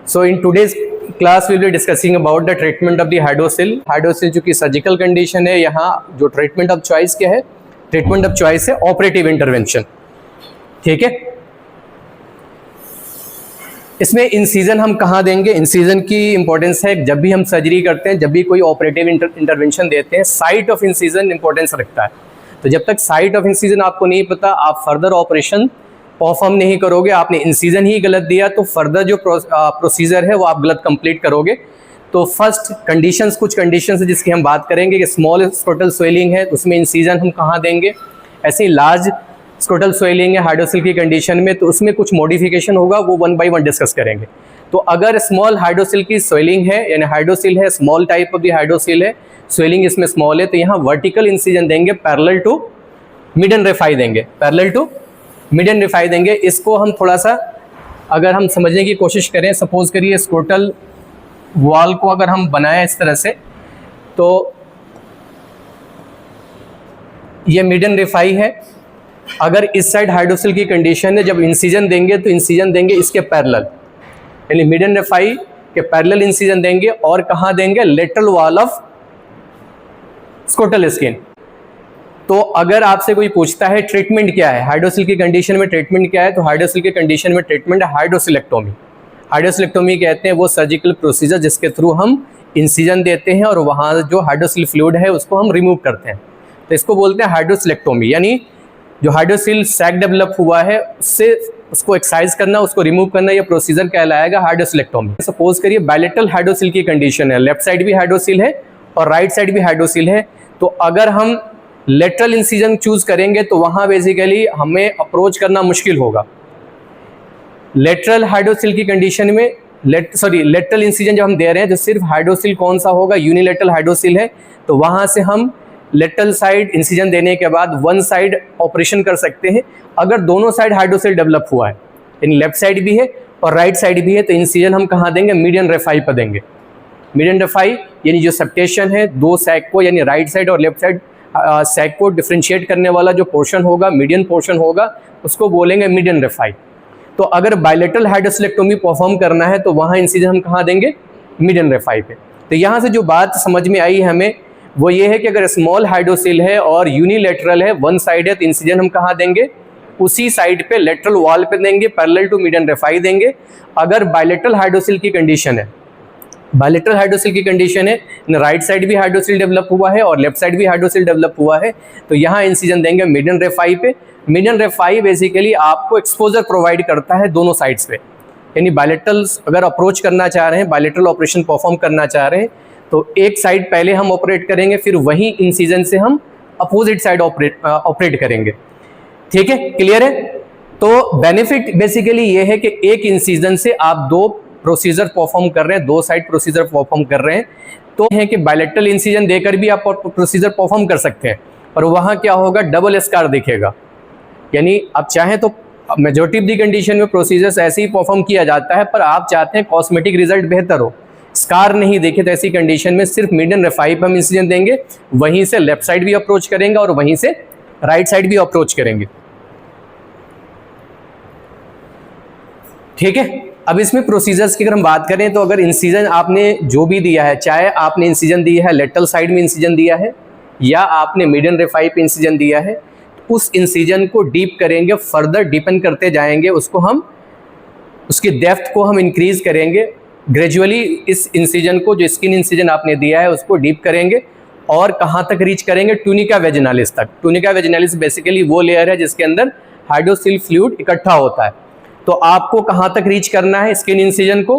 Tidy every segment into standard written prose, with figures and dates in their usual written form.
So in today's class we will be discussing about the treatment of the hydrocele. Hydrocele जो कि surgical condition है, यहाँ जो treatment of choice क्या है, ट्रीटमेंट ऑफ चॉइस है ऑपरेटिव इंटरवेंशन. ठीक है, इसमें इंसीजन हम कहाँ देंगे? इंसीजन की इंपॉर्टेंस है, जब भी हम सर्जरी करते हैं, जब भी कोई ऑपरेटिव इंटरवेंशन देते हैं, साइट ऑफ इंसीजन इंपॉर्टेंस रखता है. तो जब तक साइट ऑफ इंसीजन आपको नहीं पता, आप फर्दर ऑपरेशन परफॉर्म नहीं करोगे. आपने इंसीजन ही गलत दिया तो फर्दर जो प्रोसीजर है वो आप गलत कंप्लीट करोगे. तो फर्स्ट कंडीशंस, कुछ कंडीशंस है जिसकी हम बात करेंगे कि स्मॉल स्क्रोटल स्वेलिंग है, उसमें इंसीजन हम कहाँ देंगे. ऐसे ही लार्ज स्क्रोटल स्वेलिंग है हाइड्रोसिल की कंडीशन में, तो उसमें कुछ मॉडिफिकेशन होगा, वो 1 बाय 1 डिस्कस करेंगे. तो अगर स्मॉल हाइड्रोसिल की स्वेलिंग है, यानी हाइड्रोसिल है, small type of the hydrocele है, स्वेलिंग इसमें स्मॉल है, तो यहाँ वर्टिकल इंसीजन देंगे, पैरेलल टू मिडन रेफाई देंगे, पैरेलल टू मिडन रेफाई देंगे. इसको हम थोड़ा सा अगर हम समझने की कोशिश करें, सपोज करिए स्क्रोटल वॉल को अगर हम बनाएं इस तरह से, तो ये मिडन रेफाई है. अगर इस साइड हाइड्रोसिल की कंडीशन है, जब इंसीजन देंगे तो इंसीजन देंगे इसके पैरेलल, यानी मिडन रेफाई के पैरेलल इंसीजन देंगे. और कहाँ देंगे? Lateral wall of scrotal skin. तो अगर आपसे कोई पूछता है ट्रीटमेंट क्या है, हाइड्रोसिल की कंडीशन में ट्रीटमेंट क्या है, तो हाइड्रोसिल की कंडीशन में ट्रीटमेंट है हाइड्रोसिलेक्टोमी. हाइड्रोसिलेक्टोमी कहते हैं वो सर्जिकल प्रोसीजर जिसके थ्रू हम इंसीजन देते हैं और वहाँ जो हाइड्रोसिल फ्लूइड है उसको हम रिमूव करते हैं. तो इसको बोलते हैं हाइड्रोसिलेक्टोमी, यानी जो हाइड्रोसिल सैक डेवलप हुआ है उससे उसको एक्सरसाइज करना, उसको रिमूव करना, ये प्रोसीजर कहलाएगा हाइड्रोसिलेक्टोमी. सपोज करिए बायलेटरल हाइड्रोसिल की कंडीशन है, लेफ्ट साइड भी हाइड्रोसिल है और राइट साइड भी हाइड्रोसिल है. तो अगर हम लेटरल इंसीजन चूज करेंगे तो वहां बेसिकली हमें अप्रोच करना मुश्किल होगा. लेटरल हाइड्रोसिल की कंडीशन में लेटरल इंसीजन जब हम दे रहे हैं तो सिर्फ हाइड्रोसिल कौन सा होगा? यूनिलेटरल हाइड्रोसिल है. तो वहां से हम लेटरल साइड इंसीजन देने के बाद वन साइड ऑपरेशन कर सकते हैं. अगर दोनों साइड हाइड्रोसिल डेवलप हुआ है, यानी लेफ्ट साइड भी है और राइट साइड भी है, तो इंसीजन हम कहाँ देंगे? मीडियन रेफाई पर देंगे. मीडियन रेफाई यानी जो सेप्टेशन है दो सैक को, यानी राइट साइड और लेफ्ट साइड सैक को डिफ्रेंशिएट करने वाला जो पोर्शन होगा, मीडियन पोर्शन होगा, उसको बोलेंगे मीडियन रेफाई. तो अगर बायलेटरल हाइड्रोसिलेक्टोमी परफॉर्म करना है तो वहाँ इंसीजन हम कहाँ देंगे? मीडियन रेफाई पे. तो यहाँ से जो बात समझ में आई हमें वो ये है कि अगर स्मॉल हाइड्रोसिल है और यूनिलेटरल है, वन साइड है, तो इंसीजन हम कहाँ देंगे? उसी साइड पे लेटरल वॉल पे देंगे, पैरेलल टू मीडियन रेफाई देंगे. अगर बायलेटरल हाइड्रोसिल की कंडीशन है, बायलेटरल हाइड्रोसिल की कंडीशन है, राइट साइड भी हाइड्रोसिल डेवलप हुआ है और लेफ्ट साइड भी हाइड्रोसिल डेवलप हुआ है, तो यहाँ इंसीजन देंगे मीडियन रेफाई पे. मीडियन रेफाई बेसिकली आपको एक्सपोजर प्रोवाइड करता है दोनों साइड्स पे, यानी बायलेटरल अगर अप्रोच करना चाह रहे हैं, बायलेटरल ऑपरेशन परफॉर्म करना चाह रहे हैं, तो एक साइड पहले हम ऑपरेट करेंगे, फिर वही इंसीजन से हम अपोजिट साइड ऑपरेट करेंगे. ठीक है, क्लियर है? तो बेनिफिट बेसिकली ये है कि एक इंसीजन से आप दो प्रोसीजर परफॉर्म कर रहे हैं, दो साइड प्रोसीजर परफॉर्म कर रहे हैं. तो है कि बायलेटरल इंसीजन देकर भी आप प्रोसीजर परफॉर्म कर सकते हैं, पर वहाँ क्या होगा? डबल स्कार दिखेगा. यानी आप चाहें तो मेजॉरिटी ऑफ दी कंडीशन में प्रोसीजर्स ऐसे ही परफॉर्म किया जाता है, पर आप चाहते हैं कॉस्मेटिक रिजल्ट बेहतर हो, स्कार नहीं देखे, तो ऐसी कंडीशन में सिर्फ मीडियन रेफाई पर हम इंसीजन देंगे, वहीं से लेफ्ट साइड भी अप्रोच करेंगे और वहीं से राइट साइड भी अप्रोच करेंगे. ठीक है, अब इसमें प्रोसीजर्स की अगर हम बात करें तो अगर इंसीजन आपने जो भी दिया है, चाहे आपने इंसीजन दिया है लेटरल साइड में इंसीजन दिया है या आपने मीडियन रेफाई पे इंसीजन दिया है, तो उस इंसीजन को डीप करेंगे, फर्दर डीपन करते जाएंगे, उसको हम उसकी डेप्थ को हम इंक्रीज करेंगे ग्रेजुअली. इस इंसीजन को, जो स्किन इंसीजन आपने दिया है, उसको डीप करेंगे और कहाँ तक रीच करेंगे? ट्यूनिका वेजिनालिस तक. ट्यूनिका वेजिनालिस बेसिकली वो लेयर है जिसके अंदर हाइड्रोसिल फ्लूइड इकट्ठा होता है. तो आपको कहाँ तक रीच करना है? स्किन इंसीजन को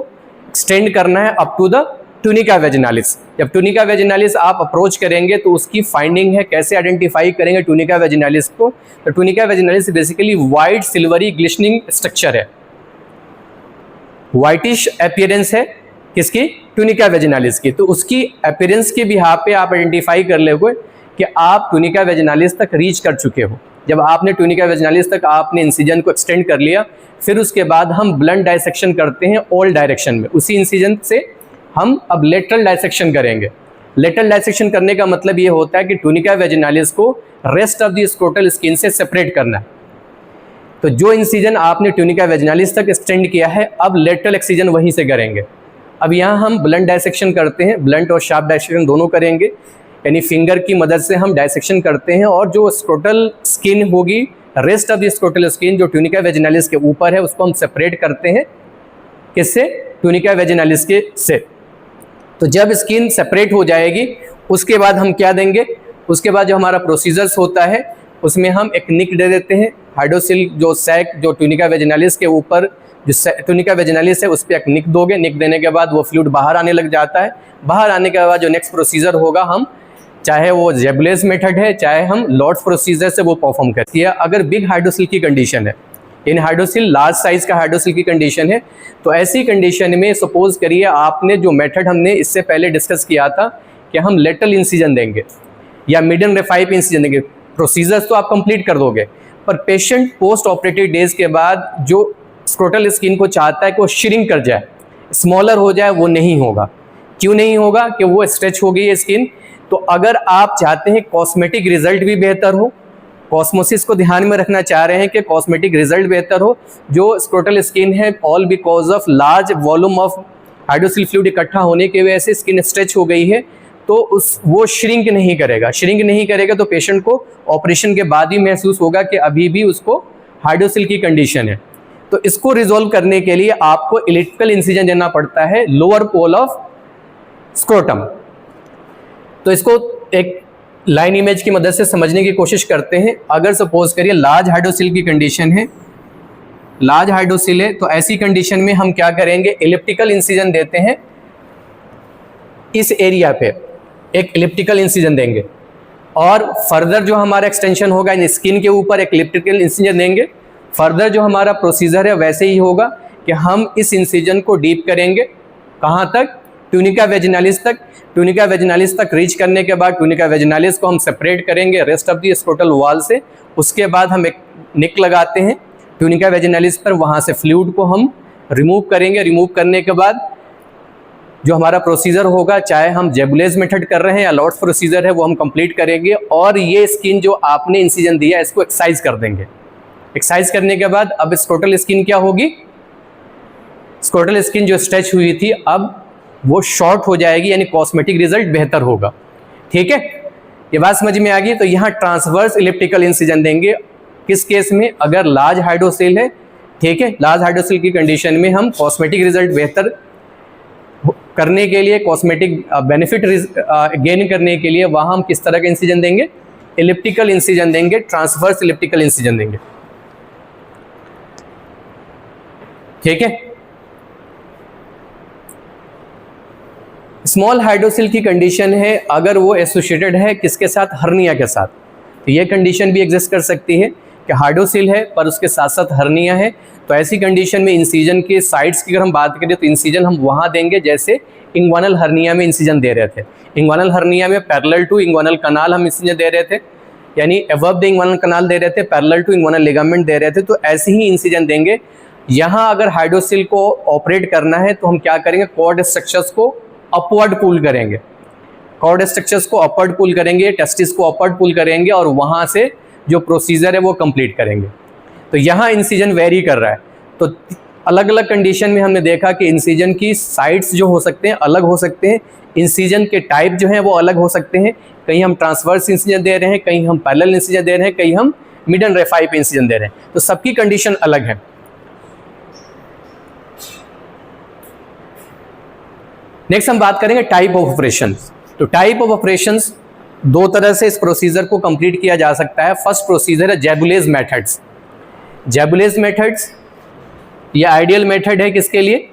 एक्सटेंड करना है up to the tunica vaginalis. जब ट्यूनिका वेजिनालिस आप अप्रोच करेंगे तो उसकी फाइंडिंग है, कैसे आइडेंटिफाई करेंगे ट्यूनिका वेजिनालिस को? तो tunica vaginalis basically white silvery glistening structure है, वाइटिश अपीयरेंस है किसकी? ट्यूनिका वेजिनालिस की. तो उसकी अपीयरेंस के बिहाफ पे आप आइडेंटिफाई कर लोगे कि आप ट्यूनिका वेजिनालिस तक रीच कर चुके हो. जब आपने ट्यूनिका वेजिनालिस तक आपने इंसीजन को एक्सटेंड कर लिया, फिर उसके बाद हम ब्लंट डायसेक्शन करते हैं ऑल डायरेक्शन में. उसी इंसीजन से हम अब लेटरल डायसेक्शन करेंगे. लेटरल डायसेक्शन करने का मतलब ये होता है कि ट्यूनिका वेजिनालिस को rest of the scrotal skin से सेपरेट करना है. तो जो इंसिजन आपने ट्यूनिका वेजिनालिस तक एक्सटेंड किया है, अब लेटरल एक्सीजन वहीं से करेंगे। अब यहाँ हम ब्लंट डायसेक्शन करते हैं, ब्लंट और शार्प डायसेक्शन दोनों करेंगे, यानी फिंगर की मदद से हम डायसेक्शन करते हैं और जो स्क्रोटल स्किन होगी, rest of the scrotal skin जो ट्यूनिका वेजिनालिस के ऊपर है, उसको हम सेपरेट करते हैं। किससे? ट्यूनिका वेजिनालिस के से। तो जब स्किन सेपरेट हो जाएगी उसके बाद हम क्या देंगे? उसके बाद जो हमारा प्रोसीजर्स होता है उसमें हम एक निक दे देते हैं। हाइड्रोसिल जो सैक जो ट्यूनिका वेजिनालिस के ऊपर जो ट्यूनिका वेजिनालिस है उस पर एक निक दोगे। निक देने के बाद वो फ्लूइड बाहर आने लग जाता है। बाहर आने के बाद जो नेक्स्ट प्रोसीजर होगा, हम चाहे वो जेबुलेस मेथड है चाहे हम लॉर्ड्स प्रोसीजर से वो परफॉर्म करती है। अगर बिग हाइड्रोसिल की कंडीशन है, इन हाइड्रोसिल लार्ज साइज का हाइड्रोसिल की कंडीशन है, तो ऐसी कंडीशन में सपोज करिए आपने जो मेथड हमने इससे पहले डिस्कस किया था कि हम लेटरल इंसिजन देंगे या मिडन रेफाई पे इंसिजन देंगे, प्रोसीजर्स तो आप कंप्लीट कर दोगे, पर पेशेंट पोस्ट ऑपरेटिव डेज के बाद जो स्क्रोटल स्किन को चाहता है कि वो श्रिंक कर जाए, स्मॉलर हो जाए, वो नहीं होगा। क्यों नहीं होगा? कि वो स्ट्रेच हो गई है स्किन। तो अगर आप चाहते हैं कॉस्मेटिक रिजल्ट भी बेहतर हो, कॉस्मोसिस को ध्यान में रखना चाह रहे हैं कि कॉस्मेटिक रिजल्ट बेहतर हो, जो स्क्रोटल स्किन है all because of large volume of hydrocele fluid इकट्ठा होने की वजह से स्किन स्ट्रेच हो गई है, तो वो श्रिंक नहीं करेगा। श्रिंक नहीं करेगा तो पेशेंट को ऑपरेशन के बाद ही महसूस होगा कि अभी भी उसको हाइड्रोसिल की कंडीशन है। तो इसको रिजॉल्व करने के लिए आपको इलेक्ट्रिकल इंसिजन देना पड़ता है लोअर पोल ऑफ स्क्रोटम। तो इसको एक लाइन इमेज की मदद से समझने की कोशिश करते हैं। अगर सपोज करिए लार्ज हाइड्रोसिल की कंडीशन है, लार्ज हाइड्रोसिल है, तो ऐसी कंडीशन में हम क्या करेंगे? इलिप्टिकल इंसिजन देते हैं। इस एरिया पे एक इलिप्टिकल इंसिजन देंगे और फर्दर जो हमारा एक्सटेंशन होगा इन स्किन के ऊपर एक इलिप्टिकल इंसिजन देंगे। फर्दर जो हमारा प्रोसीजर है वैसे ही होगा कि हम इस इंसिजन को डीप करेंगे। कहाँ तक? ट्यूनिका वेजिनालिस तक। ट्यूनिका वेजिनालिस तक रीच करने के बाद ट्यूनिका वेजिनालिस को हम सेपरेट करेंगे rest of the scrotal wall से। उसके बाद हम एक निक लगाते हैं ट्यूनिका वेजिनालिस पर, वहाँ से फ्लूइड को हम रिमूव करेंगे। रिमूव करने के बाद जो हमारा प्रोसीजर होगा, चाहे हम जेबुलेज मेथड कर रहे हैं या लॉर्ड्स प्रोसीजर है, वो हम कंप्लीट करेंगे और ये स्किन जो आपने इंसिजन दिया इसको एक्सरसाइज कर देंगे। एक्सरसाइज करने के बाद अब स्क्रोटल स्किन क्या होगी? स्क्रोटल स्किन जो स्ट्रेच हुई थी अब वो शॉर्ट हो जाएगी, यानी कॉस्मेटिक रिजल्ट बेहतर होगा। ठीक है, ये बात समझ में आ गई। तो यहाँ ट्रांसवर्स इलिप्टिकल इंसिजन देंगे। किस केस में? अगर लार्ज हाइड्रोसिल है। ठीक है, लार्ज हाइड्रोसिल की कंडीशन में हम कॉस्मेटिक रिजल्ट बेहतर करने के लिए, कॉस्मेटिक बेनिफिट गेन करने के लिए वहाँ हम किस तरह का इंसिजन देंगे? इलिप्टिकल इंसिजन देंगे, ट्रांसवर्स इलिप्टिकल इंसिजन देंगे। ठीक है, स्मॉल हाइड्रोसिल की कंडीशन है, अगर वो एसोसिएटेड है किसके साथ? हर्निया के साथ। तो ये कंडीशन भी एग्जिस्ट कर सकती है कि हाइड्रोसिल है पर उसके साथ साथ हर्निया है। तो ऐसी कंडीशन में इंसिजन के साइड्स की अगर हम बात करें तो इंसिजन हम वहाँ देंगे जैसे इंग्वानल हर्निया में इंसिजन दे रहे थे। इंग्वानल हर्निया में पैरेलल टू इंग्वानल कनाल हम इंसिजन दे रहे थे, यानी अबव द इंग्वानल कनाल दे रहे थे, पैरेलल टू इंग्वानल लिगामेंट दे रहे थे। तो ऐसे ही इंसिजन देंगे। यहाँ अगर हाइड्रोसिल को ऑपरेट करना है तो हम क्या करेंगे? कॉर्ड स्ट्रक्चर्स को अपवर्ड पुल करेंगे, कॉर्ड स्ट्रक्चर्स को अपवर्ड पुल करेंगे, टेस्टिस को अपवर्ड पुल करेंगे और वहाँ से जो प्रोसीजर है वो कंप्लीट करेंगे। तो यहाँ इंसिजन वेरी कर रहा है। तो अलग अलग कंडीशन में हमने देखा कि इंसिजन की साइड्स जो हो सकते हैं अलग हो सकते हैं, इंसिजन के टाइप जो हैं वो अलग हो सकते हैं। कहीं हम ट्रांसवर्स इंसिजन दे रहे हैं, कहीं हम पैरेलल इंसिजन दे रहे हैं, कहीं हम मिडन रेफाई पे इंसिजन दे रहे हैं। तो सबकी कंडीशन अलग है। नेक्स्ट हम बात करेंगे टाइप ऑफ ऑपरेशंस। तो टाइप ऑफ ऑपरेशंस दो तरह से इस प्रोसीजर को कंप्लीट किया जा सकता है। फर्स्ट प्रोसीजर है जेबुलेज मेथड्स। जेबुलेज मेथड्स ये आइडियल मेथड है किसके लिए?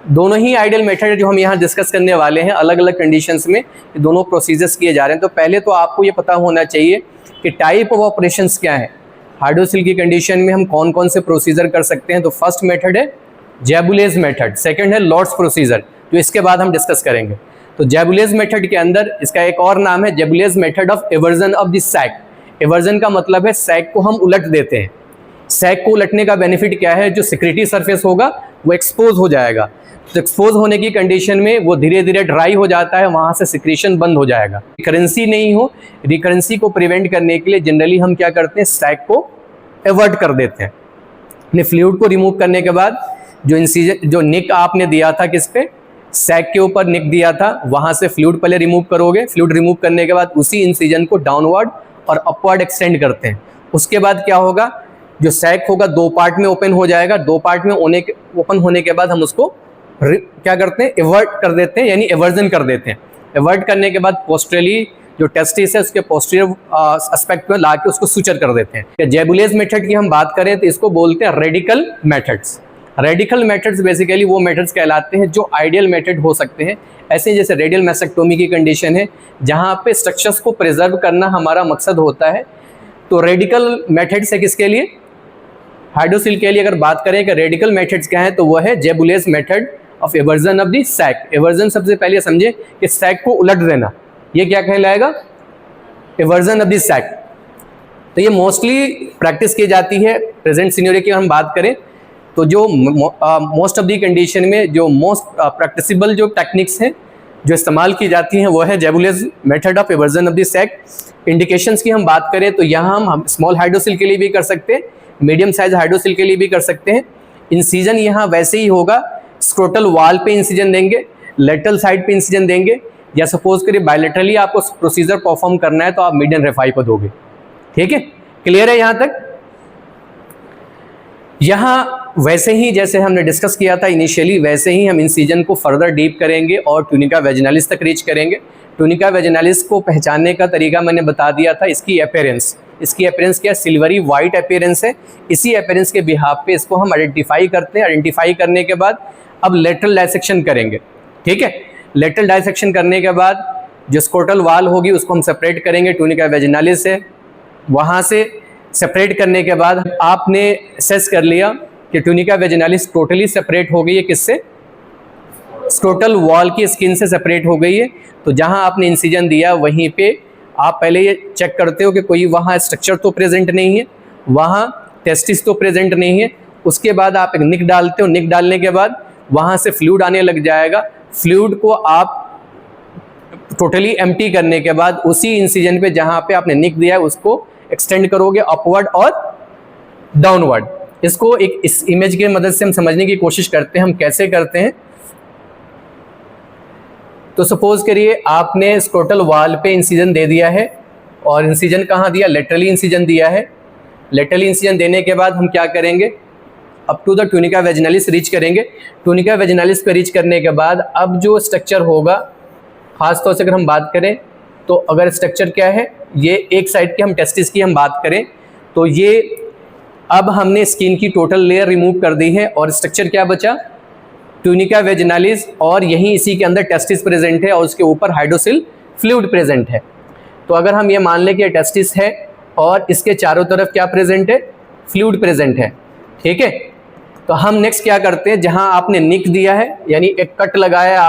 दोनों ही आइडियल मेथड है जो हम यहाँ डिस्कस करने वाले हैं। अलग अलग कंडीशंस में ये दोनों प्रोसीजर्स किए जा रहे हैं। तो पहले तो आपको ये पता होना चाहिए कि टाइप ऑफ ऑपरेशंस क्या है। हाइड्रोसिल की कंडीशन में हम कौन कौन से प्रोसीजर कर सकते हैं। तो फर्स्ट मेथड है जेबुलेज मेथड, सेकेंड है लॉर्ड्स प्रोसीजर जो इसके बाद हम डिस्कस करेंगे। तो जेबुलेज मेथड के अंदर इसका एक और नाम है Jaboulay method of eversion of the sac. Eversion का मतलब है सैक को हम उलट देते हैं। सैक को उलटने का बेनिफिट क्या है? जो सिक्रेटरी सरफेस होगा वो एक्सपोज हो जाएगा। तो एक्सपोज होने की कंडीशन में वो धीरे धीरे ड्राई हो जाता है, वहाँ से सिक्रेशन बंद हो जाएगा। रिकरेंसी नहीं हो, रिकरेंसी को प्रिवेंट करने के लिए जनरली हम क्या करते हैं? सैक को एवर्ट कर देते हैं। ने फ्लूइड को रिमूव करने के बाद जो इंसिजन, जो निक आपने दिया था किस पे, सैक के ऊपर निक दिया था, वहां से फ्लूइड पहले रिमूव करोगे। फ्लूइड रिमूव करने के बाद उसी इंसिजन को डाउनवर्ड और अपवर्ड एक्सटेंड करते हैं। उसके बाद क्या होगा, जो सैक होगा 2 पार्ट में ओपन हो जाएगा। 2 पार्ट में ओपन होने के बाद हम उसको क्या करते हैं, एवर्ट कर देते हैं, यानी एवर्जन कर देते हैं। एवर्ट करने के बाद पोस्टरली जो टेस्टिस है उसके पोस्टीरियर एस्पेक्ट में लाके उसको सुचर कर देते हैं। जेबुलेज मेथड की हम बात करें तो इसको बोलते हैं radical methods. Radical methods basically वो मेथड्स कहलाते हैं जो आइडियल मेथड हो सकते हैं। ऐसे जैसे रेडियल मैसेक्टोमी की कंडीशन है जहाँ पे स्ट्रक्चर्स को प्रिजर्व करना हमारा मकसद होता है। तो रेडिकल मेथड्स है किसके लिए, हाइड्रोसिल के लिए। अगर बात करें कि रेडिकल मेथड्स क्या है तो वो है Jaboulay method of eversion of the sac. Eversion सबसे पहले समझे कि सैक को उलट देना, ये क्या कहलाएगा, एवर्जन ऑफ द सैक। तो ये मोस्टली प्रैक्टिस की जाती है। प्रेजेंट सिनेरियो की हम बात करें तो जो मोस्ट ऑफ द कंडीशन में जो मोस्ट प्रैक्टिसेबल जो टेक्निक्स हैं जो इस्तेमाल की जाती हैं वो है Jaboulay method of eversion of the sac. Indications की हम बात करें तो यहाँ हम स्मॉल हाइड्रोसिल के लिए भी कर सकते हैं, मीडियम साइज हाइड्रोसिल के लिए भी कर सकते हैं। इंसिजन यहाँ वैसे ही होगा, स्क्रोटल वॉल पे इंसिजन देंगे, लेटरल साइड पे इंसिजन देंगे, या सपोज करिए बायलेटरली आपको प्रोसीजर परफॉर्म करना है तो आप मीडियम रेफाई को दोगे। ठीक है, क्लियर है यहाँ तक। यहाँ वैसे ही जैसे हमने डिस्कस किया था इनिशियली, वैसे ही हम इंसिजन को फर्दर डीप करेंगे और ट्यूनिका वेजिनालिस तक रीच करेंगे। ट्यूनिका वेजिनालिस को पहचानने का तरीका मैंने बता दिया था। इसकी अपीयरेंस क्या, सिल्वरी वाइट अपीयरेंस है। इसी अपीयरेंस के बिहाफ पे इसको हम आइडेंटिफाई करते हैं। आइडेंटिफाई करने के बाद अब लेटरल डाइसेक्शन करेंगे। ठीक है, लेटरल डाइसेक्शन करने के बाद जो स्क्रोटल वाल होगी उसको हम सेपरेट करेंगे ट्यूनिका वेजिनालिस से। वहाँ से सेपरेट करने के बाद आपने असेस कर लिया कि ट्यूनिका वेजिनालिस टोटली सेपरेट हो गई है किससे, स्क्रोटल वॉल की स्किन से सेपरेट हो गई है। तो जहाँ आपने इंसिजन दिया वहीं पे आप पहले ये चेक करते हो कि कोई वहाँ स्ट्रक्चर तो प्रेजेंट नहीं है, वहाँ टेस्टिस तो प्रेजेंट नहीं है। उसके बाद आप एक निक डालते हो, निक डालने के बाद वहाँ से फ्लूइड आने लग जाएगा। फ्लूइड को आप टोटली एम्प्टी करने के बाद उसी इंसिजन पे जहाँ पे आपने निक दिया है उसको एक्सटेंड करोगे अपवर्ड और डाउनवर्ड। इसको एक इस इमेज की मदद से हम समझने की कोशिश करते हैं। हम कैसे करते हैं, तो सपोज करिए आपने स्क्रोटल वॉल पे इंसिजन दे दिया है और इंसिजन कहाँ दिया, लेटरली इंसिजन दिया है। लेटरली इंसिजन देने के बाद हम क्या करेंगे, up to the tunica vaginalis reach करेंगे। ट्यूनिका वेजिनालिस पे रीच करने के बाद अब जो स्ट्रक्चर होगा, खास तौर से अगर हम बात करें तो अगर स्ट्रक्चर क्या है, ये एक साइड की हम टेस्टिस की हम बात करें तो ये अब हमने स्किन की टोटल लेयर रिमूव कर दी है और स्ट्रक्चर क्या बचा, ट्यूनिका वेजिनालिस, और यहीं इसी के अंदर टेस्टिस प्रेजेंट है और उसके ऊपर हाइड्रोसिल फ्लूइड प्रेजेंट है। तो अगर हम ये मान लें कि टेस्टिस है और इसके चारों तरफ क्या प्रेजेंट है, फ्लूइड प्रेजेंट है। ठीक है, तो हम नेक्स्ट क्या करते हैं, जहां आपने निक दिया है यानी एक कट लगाया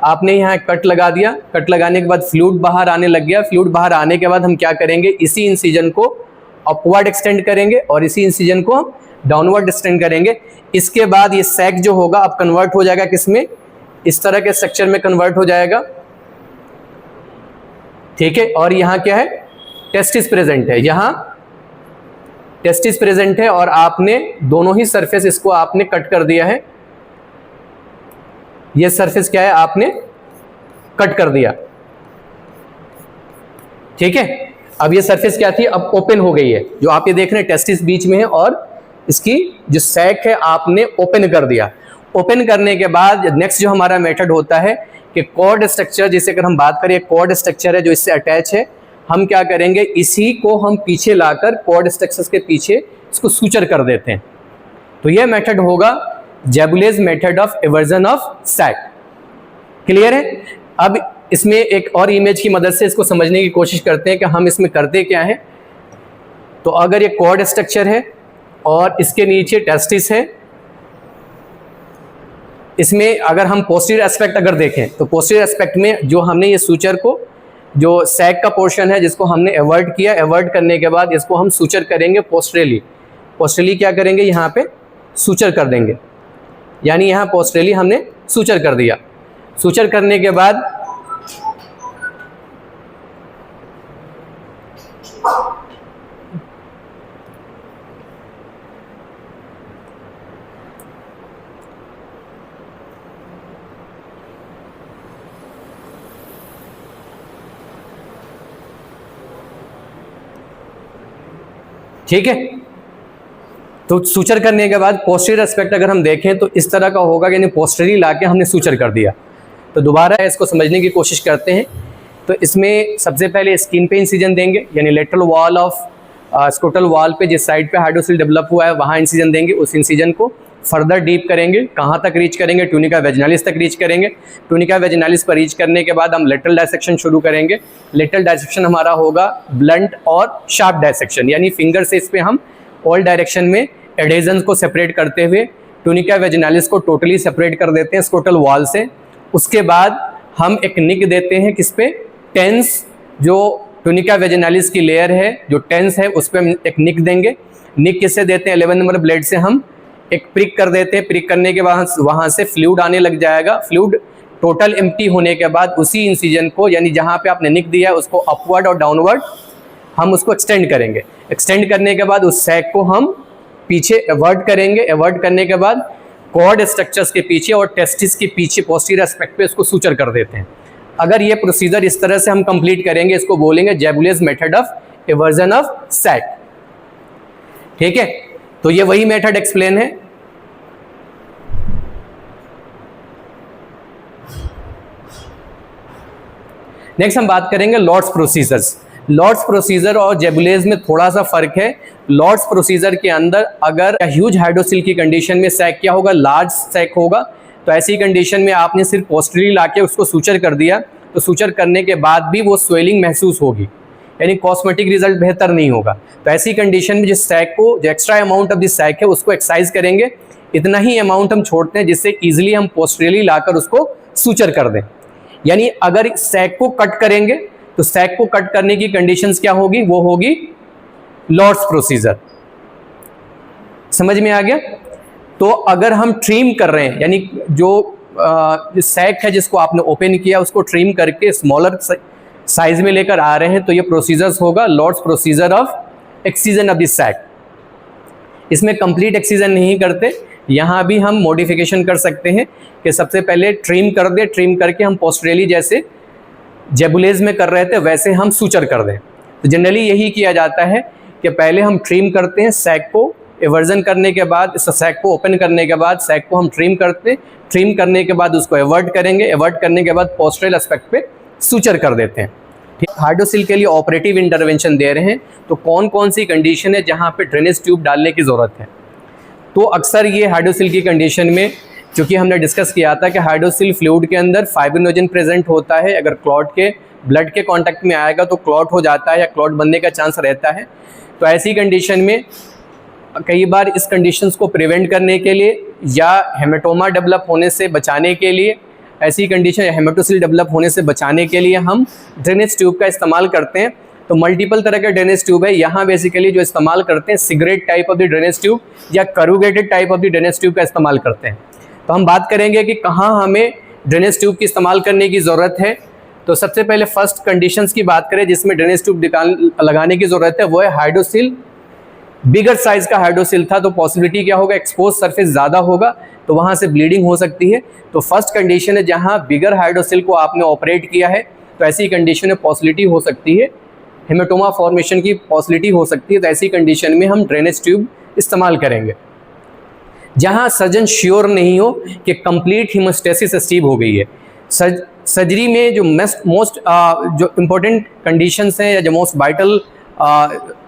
आपने यहाँ एक कट लगा दिया। कट लगाने के बाद फ्लूइड बाहर आने लग गया। फ्लूइड बाहर आने के बाद हम क्या करेंगे, इसी इंसिजन को अपवर्ड एक्सटेंड करेंगे और इसी इंसिजन को हम डाउनवर्ड एक्सटेंड करेंगे। इसके बाद ये सैक जो होगा अब कन्वर्ट हो जाएगा किसमें, इस तरह के स्ट्रक्चर में कन्वर्ट हो जाएगा। ठीक है, और यहाँ क्या है, टेस्टिस प्रेजेंट है, यहाँ टेस्टिस प्रेजेंट है और आपने दोनों ही सरफेस इसको आपने कट कर दिया है। ये सरफेस क्या है, आपने कट कर दिया। ठीक है, अब ये सरफेस क्या थी, अब ओपन हो गई है। जो आप ये देख रहे हैं टेस्टिस बीच में है और इसकी जो सैक है आपने ओपन कर दिया। ओपन करने के बाद नेक्स्ट जो हमारा मेथड होता है कि कॉर्ड स्ट्रक्चर, जिसे अगर हम बात करें कॉर्ड स्ट्रक्चर है जो इससे अटैच है, हम क्या करेंगे, इसी को हम पीछे लाकर कॉर्ड स्ट्रक्चर्स के पीछे इसको सूचर कर देते हैं। तो यह मेथड होगा Jaboulay method of eversion of sac. Clear है। अब इसमें एक और इमेज की मदद से इसको समझने की कोशिश करते हैं कि हम इसमें करते क्या है। तो अगर ये कॉर्ड स्ट्रक्चर है और इसके नीचे टेस्टिस है, इसमें अगर हम पोस्टीरियर एस्पेक्ट अगर देखें तो पोस्टीरियर एस्पेक्ट में जो हमने ये सूचर को, जो सैक का पोर्शन है जिसको हमने एवर्ट किया, एवर्ट करने के बाद इसको हम सूचर करेंगे पोस्टरली क्या करेंगे, यहाँ पे सूचर कर देंगे, यानी यहाँ पोस्टरली हमने सूचर कर दिया। सूचर करने के बाद ठीक है। तो सूचर करने के बाद पोस्टीरियर एस्पेक्ट अगर हम देखें तो इस तरह का होगा, यानी पोस्टीरियरली लाके हमने सूचर कर दिया। तो दोबारा इसको समझने की कोशिश करते हैं। तो इसमें सबसे पहले स्किन पे इंसिजन देंगे, यानी lateral wall of scrotal wall पे जिस साइड पे हाइड्रोसिल डेवलप हुआ है वहाँ इंसिजन देंगे। उस इंसिजन को फर्दर डीप करेंगे, कहाँ तक रीच करेंगे, ट्यूनिका वेजिनालिस तक रीच करेंगे। ट्यूनिका वेजिनालिस पर रीच करने के बाद हम लेटरल डायसेक्शन शुरू करेंगे। लेटरल डायसेक्शन हमारा होगा ब्लंट और शार्प डायसेक्शन, यानी फिंगर से इस पर हम ऑल डायरेक्शन में एडेजन को सेपरेट करते हुए ट्यूनिका वेजिनालिस को टोटली सेपरेट कर देते हैं स्क्रोटल वॉल से। उसके बाद हम एक निक देते हैं किस पे, टेंस, जो ट्यूनिका वेजिनालिस की लेयर है जो टेंस है उस पर हम एक निक देंगे। निक किससे देते हैं, 11 नंबर ब्लेड से हम एक प्रिक कर देते हैं। प्रिक करने के बाद वहाँ से फ्लूइड आने लग जाएगा। फ्लूइड टोटल एम्प्टी होने के बाद उसी इंसिजन को, यानी जहाँ पे आपने निक दिया है उसको अपवर्ड और डाउनवर्ड हम उसको एक्सटेंड करेंगे। एक्सटेंड करने के बाद उस सैक को हम पीछे एवर्ट करेंगे। एवर्ट करने के बाद कॉर्ड स्ट्रक्चर्स के पीछे और टेस्टिस के पीछे पोस्टीरियर एस्पेक्ट पे इसको सूचर कर देते हैं। अगर ये प्रोसीजर इस तरह से हम कंप्लीट करेंगे, इसको बोलेंगे Jaboulay method of eversion of sac. ठीक है, तो ये वही मेथड एक्सप्लेन है। नेक्स्ट हम बात करेंगे लॉर्ड्स प्रोसीजर्स। लॉर्ड्स प्रोसीजर और जैबुलेज में थोड़ा सा फर्क है। लॉर्ड्स प्रोसीजर के अंदर अगर ह्यूज हाइड्रोसिल की कंडीशन में सैक क्या होगा, लार्ज सैक होगा। तो ऐसी कंडीशन में आपने सिर्फ पोस्टीरियरली लाके उसको सूचर कर दिया, तो सूचर करने के बाद भी वो स्वेलिंग महसूस होगी, यानी कॉस्मेटिक रिजल्ट बेहतर नहीं होगा। तो ऐसी कंडीशन में जिस सैक को, जो extra amount of this sac है उसको एक्सरसाइज करेंगे। इतना ही अमाउंट हम छोड़ते हैं जिससे ईजिली हम पोस्टीरियरली लाकर उसको सूचर कर दें। यानी अगर सैक को कट करेंगे तो सैक को कट करने की कंडीशंस क्या होगी, वो होगी लॉर्ड्स प्रोसीजर। समझ में आ गया। तो अगर हम ट्रिम कर रहे हैं, यानी जो सैक है जिसको आपने ओपन किया उसको ट्रिम करके स्मॉलर साइज में लेकर आ रहे हैं, तो ये प्रोसीजर्स होगा Lord's procedure of excision of the sac. इसमें कंप्लीट एक्सीजन नहीं करते, यहाँ भी हम मॉडिफिकेशन कर सकते हैं कि सबसे पहले ट्रिम कर दे, ट्रिम करके हम पोस्टीरियरली जैसे जैबुलेज में कर रहे थे वैसे हम सूचर कर दें। तो जनरली यही किया जाता है कि पहले हम ट्रिम करते हैं सैक को, एवर्जन करने के बाद इस सैक को ओपन करने के बाद सैक को हम ट्रिम करते हैं। ट्रिम करने के बाद उसको एवर्ट करेंगे, एवर्ट करने के बाद पोस्टीरियल एस्पेक्ट पे सूचर कर देते हैं। ठीक, हाइड्रोसिल के लिए ऑपरेटिव इंटरवेंशन दे रहे हैं तो कौन कौन सी कंडीशन है जहाँ पे ड्रेनेज ट्यूब डालने की ज़रूरत है। तो अक्सर ये हाइड्रोसिल की कंडीशन में, क्योंकि हमने डिस्कस किया था कि हाइड्रोसिल फ्लूइड के अंदर फाइब्रिनोजन प्रेजेंट होता है, अगर क्लॉट के ब्लड के कांटेक्ट में आएगा तो क्लॉट हो जाता है या क्लॉट बनने का चांस रहता है। तो ऐसी कंडीशन में कई बार इस कंडीशंस को प्रिवेंट करने के लिए या हेमेटोमा डेवलप होने से बचाने के लिए, ऐसी कंडीशन हेमेटोसिल डेवलप होने से बचाने के लिए हम ड्रेनेज ट्यूब का इस्तेमाल करते हैं। तो मल्टीपल तरह के ड्रेनेज ट्यूब है। यहाँ बेसिकली जो इस्तेमाल करते हैं cigarette type of the drainage tube या corrugated type of the drainage tube का इस्तेमाल करते हैं। तो हम बात करेंगे कि कहाँ हमें ड्रेनेज ट्यूब की इस्तेमाल करने की ज़रूरत है। तो सबसे पहले फर्स्ट कंडीशंस की बात करें जिसमें ड्रेनेज ट्यूब लगाने की ज़रूरत है, वो है हाइड्रोसिल। बिगर साइज का हाइड्रोसिल था तो पॉसिबिलिटी क्या होगा, एक्सपोज सरफेस ज़्यादा होगा तो वहाँ से ब्लीडिंग हो सकती है। तो फर्स्ट कंडीशन है जहाँ बिगर हाइड्रोसिल को आपने ऑपरेट किया है तो ऐसी कंडीशन में पॉसिबिलिटी हो सकती है, हेमेटोमा फॉर्मेशन की पॉसिबिलिटी हो सकती है। तो ऐसी कंडीशन में हम ड्रेनेज ट्यूब इस्तेमाल करेंगे। जहाँ सर्जन श्योर नहीं हो कि कंप्लीट हीमोस्टेसिस अचीव हो गई है। सर्जरी में जो मोस्ट जो इम्पोर्टेंट कंडीशंस हैं या जो मोस्ट वाइटल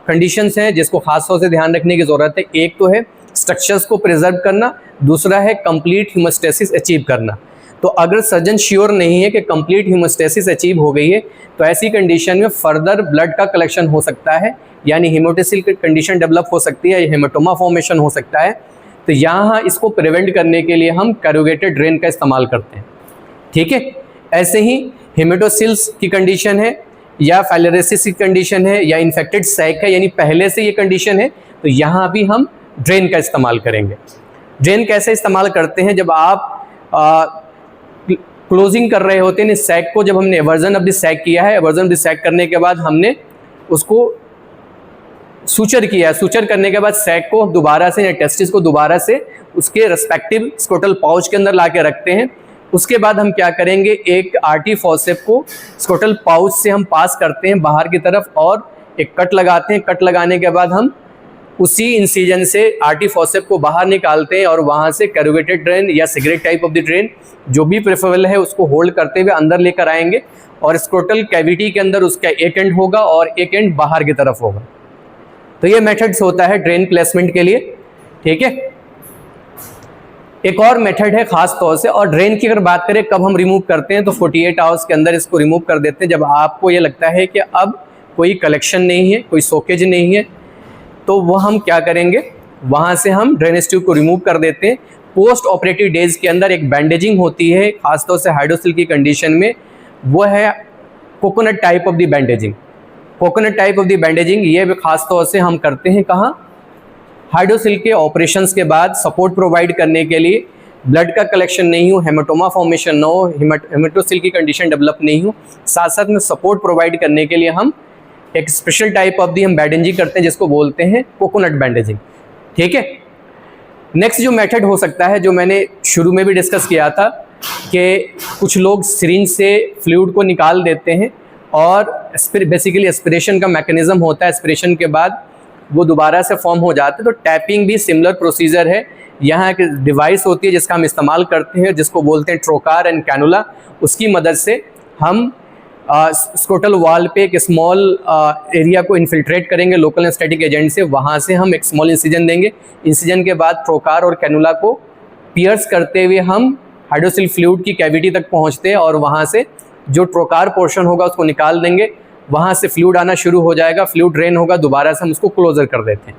कंडीशंस हैं जिसको खास तौर से ध्यान रखने की ज़रूरत है, एक तो है स्ट्रक्चर्स को प्रिजर्व करना, दूसरा है कंप्लीट हीमोस्टेसिस अचीव करना। तो अगर सर्जन श्योर नहीं है कि कंप्लीट हीमोस्टेसिस अचीव हो गई है तो ऐसी कंडीशन में फर्दर ब्लड का कलेक्शन हो सकता है, यानी हीमोटेसिल की कंडीशन डेवलप हो सकती है, हेमेटोमा फॉर्मेशन हो सकता है। तो यहाँ इसको प्रिवेंट करने के लिए हम कैरुगेटेड ड्रेन का इस्तेमाल करते हैं। ठीक है, ऐसे ही हेमेटोसिल्स की कंडीशन है या फाइलेरेसिस की कंडीशन है या इन्फेक्टेड सैक है, यानी पहले से ये कंडीशन है, तो यहाँ भी हम ड्रेन का इस्तेमाल करेंगे। ड्रेन कैसे इस्तेमाल करते हैं, जब आप क्लोजिंग कर रहे होते हैं सैक को, जब हमने एवर्जन ऑफ द सैक किया है, एवर्जन ऑफ द सैक करने के बाद हमने उसको सूचर किया, सूचर करने के बाद सैक को दोबारा से या टेस्टिस को दोबारा से उसके रेस्पेक्टिव स्क्रोटल पाउच के अंदर ला के रखते हैं। उसके बाद हम क्या करेंगे, एक आर्टी फॉर्सेप को स्क्रोटल पाउच से हम पास करते हैं बाहर की तरफ और एक कट लगाते हैं। कट लगाने के बाद हम उसी इंसिजन से आर्टरी फॉसेप को बाहर निकालते हैं और वहाँ से कैरोगेटेड ड्रेन या cigarette type of the drain जो भी प्रेफरेबल है उसको होल्ड करते हुए अंदर लेकर आएंगे और स्क्रोटल कैविटी के अंदर उसका एक एंड होगा और एक एंड बाहर की तरफ होगा। तो ये मेथड्स होता है ड्रेन प्लेसमेंट के लिए, ठीक है। एक और मेथड है खास तौर से, और ड्रेन की अगर बात करें कब हम रिमूव करते हैं तो 48 आवर्स के अंदर इसको रिमूव कर देते हैं। जब आपको ये लगता है कि अब कोई कलेक्शन नहीं है, कोई सोकेज नहीं है, तो वो हम क्या करेंगे, वहाँ से हम ड्रेनेज ट्यूब को रिमूव कर देते हैं। पोस्ट ऑपरेटिव डेज के अंदर एक बैंडेजिंग होती है खासतौर से हाइड्रोसिल की कंडीशन में, वो है coconut type of the bandaging. Coconut type of the bandaging ये भी खास तौर से हम करते हैं कहाँ, हाइड्रोसिल के ऑपरेशंस के बाद सपोर्ट प्रोवाइड करने के लिए, ब्लड का कलेक्शन नहीं हो, हेमाटोमा फॉर्मेशन ना हो, हेमेटोसिल की कंडीशन डेवलप नहीं हो, साथ साथ में सपोर्ट प्रोवाइड करने के लिए हम एक स्पेशल टाइप ऑफ दी हम बैंडेजिंग करते हैं जिसको बोलते हैं कोकोनट बैंडेजिंग, ठीक है। नेक्स्ट जो मेथड हो सकता है, जो मैंने शुरू में भी डिस्कस किया था, कि कुछ लोग सिरिंज से फ्लूइड को निकाल देते हैं और बेसिकली एस्पिरेशन का मैकेनिज्म होता है, एस्पिरेशन के बाद वो दोबारा से फॉर्म हो जाते हैं। तो टैपिंग भी सिमिलर प्रोसीजर है। यहाँ एक डिवाइस होती है जिसका हम इस्तेमाल करते हैं जिसको बोलते हैं ट्रोकार एंड कैनुला। उसकी मदद से हम स्क्रोटल वॉल पे एक स्मॉल एरिया को इन्फिल्ट्रेट करेंगे लोकल एनेस्थेटिक एजेंट से, वहाँ से हम एक स्मॉल इंसिजन देंगे। इंसिजन के बाद ट्रोकार और कैनुला को पियर्स करते हुए हम हाइड्रोसिल फ्लूइड की कैविटी तक पहुँचते हैं और वहाँ से जो ट्रोकार पोर्शन होगा उसको निकाल देंगे, वहाँ से फ्लूइड आना शुरू हो जाएगा, फ्लूइड ड्रेन होगा, दोबारा से हम उसको क्लोजर कर देते हैं।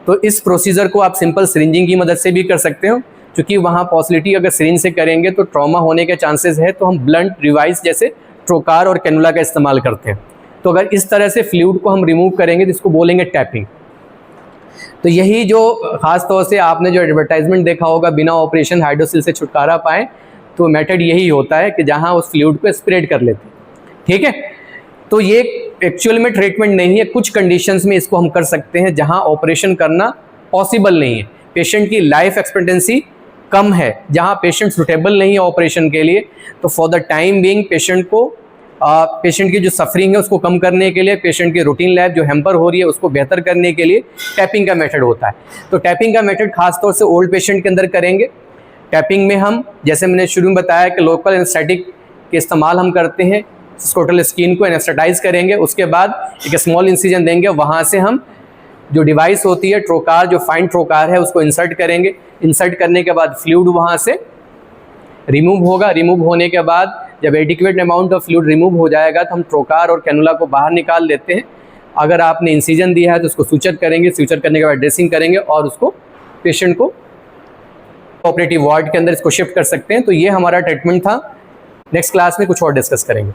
तो इस प्रोसीजर को आप सिंपल सिरिंजिंग की मदद से भी कर सकते हो, क्योंकि वहाँ पॉसिबिलिटी अगर सिरिंज से करेंगे तो ट्रॉमा होने के चांसेस है, तो हम ब्लंट डिवाइस जैसे ट्रोकार और कैनुला का इस्तेमाल करते हैं। तो अगर इस तरह से फ्लूइड को हम रिमूव करेंगे तो इसको बोलेंगे टैपिंग। तो यही जो खास तौर से आपने जो एडवर्टाइजमेंट देखा होगा, बिना ऑपरेशन हाइड्रोसिल से छुटकारा पाए, तो मेथड यही होता है कि जहाँ उस फ्लूइड को स्प्रेड कर लेते हैं, ठीक है। तो ये एक्चुअल में ट्रीटमेंट नहीं है, कुछ कंडीशंस में इसको हम कर सकते हैं जहाँ ऑपरेशन करना पॉसिबल नहीं है, पेशेंट की लाइफ एक्सपेक्टेंसी कम है, जहाँ पेशेंट सुटेबल नहीं है ऑपरेशन के लिए। तो for the time being patient को पेशेंट की जो सफरिंग है उसको कम करने के लिए, पेशेंट की रूटीन लाइफ जो हैम्पर हो रही है उसको बेहतर करने के लिए टैपिंग का मेथड होता है। तो टैपिंग का मेथड खासतौर से ओल्ड पेशेंट के अंदर करेंगे। टैपिंग में हम, जैसे मैंने शुरू में बताया कि लोकल एनेस्थेटिक के इस्तेमाल हम करते हैं, स्क्रोटल स्किन को एनेस्थेटाइज करेंगे, उसके बाद एक स्मॉल इंसिजन देंगे, वहाँ से हम जो डिवाइस होती है ट्रोकार, जो फाइन ट्रोकार है, उसको इंसर्ट करेंगे। इंसर्ट करने के बाद फ्लूइड वहाँ से रिमूव होगा। रिमूव होने के बाद जब adequate amount of fluid remove हो जाएगा तो हम ट्रोकार और कैनुला को बाहर निकाल देते हैं। अगर आपने इंसिजन दिया है तो उसको सूचर करेंगे, सूचर करने के बाद ड्रेसिंग करेंगे और उसको पेशेंट को ऑपरेटिव वार्ड के अंदर इसको शिफ्ट कर सकते हैं। तो ये हमारा ट्रीटमेंट था। नेक्स्ट क्लास में कुछ और डिस्कस करेंगे।